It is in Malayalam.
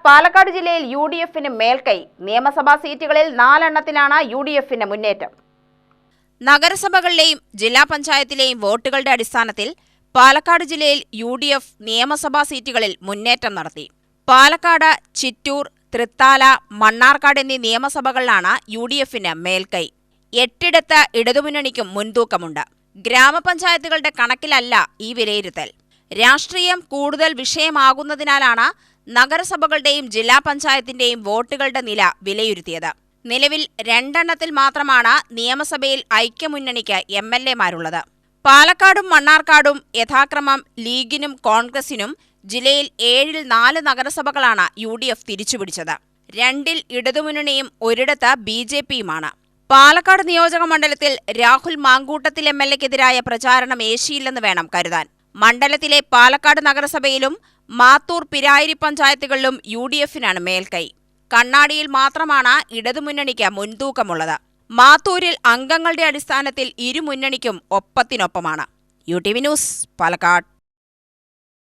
പാലക്കാട് ജില്ലയിൽ യുഡിഎഫിന് മേൽക്കൈ. നിയമസഭാ സീറ്റുകളിൽ 4 എണ്ണത്തിലാണ് യുഡിഎഫിന് മുന്നേറ്റം. നഗരസഭകളിലെയും ജില്ലാ പഞ്ചായത്തിലെയും വോട്ടുകളുടെ അടിസ്ഥാനത്തിൽ പാലക്കാട് ജില്ലയിൽ യുഡിഎഫ് നിയമസഭാ സീറ്റുകളിൽ മുന്നേറ്റം നടത്തി. പാലക്കാട്, ചിറ്റൂർ, തൃത്താല, മണ്ണാർക്കാട് എന്നീ നിയമസഭകളിലാണ് യുഡിഎഫിന് മേൽക്കൈ. 8 ഇടതുമുന്നണിക്കും മുൻതൂക്കമുണ്ട്. ഗ്രാമപഞ്ചായത്തുകളുടെ കണക്കിലല്ല ഈ വിലയിരുത്തൽ. രാഷ്ട്രീയം കൂടുതൽ വിഷയമാകുന്നതിനാലാണ് നഗരസഭകളുടെയും ജില്ലാ പഞ്ചായത്തിന്റെയും വോട്ടുകളുടെ നില വിലയിരുത്തിയത്. നിലവിൽ 2 എണ്ണത്തിൽ മാത്രമാണ് നിയമസഭയിൽ ഐക്യമുന്നണിക്ക് എംഎൽഎമാരുള്ളത്. പാലക്കാടും മണ്ണാർക്കാടും യഥാക്രമം ലീഗിനും കോൺഗ്രസിനും, ജില്ലയിൽ 7-ൽ 4 നഗരസഭകളാണ് യുഡിഎഫ് തിരിച്ചുപിടിച്ചത്. 2-ൽ ഇടതുമുന്നണിയും ഒരിടത്ത് ബിജെപിയുമാണ്. പാലക്കാട് നിയോജക മണ്ഡലത്തിൽ രാഹുൽ മാങ്കൂട്ടത്തിൽ എംഎൽഎക്കെതിരായ പ്രചാരണം ഏശിയില്ലെന്ന് വേണം കരുതാൻ. മണ്ഡലത്തിലെ പാലക്കാട് നഗരസഭയിലും മാത്തൂർ, പിരായിരി പഞ്ചായത്തുകളിലും യുഡിഎഫിനാണ് മേൽക്കൈ. കണ്ണാടിയിൽ മാത്രമാണ് ഇടതുമുന്നണിക്ക് മുൻതൂക്കമുള്ളത്. മാത്തൂരിൽ അംഗങ്ങളുടെ അടിസ്ഥാനത്തിൽ ഇരുമുന്നണിക്കും ഒപ്പത്തിനൊപ്പമാണ്. യുടിവി ന്യൂസ്, പാലക്കാട്.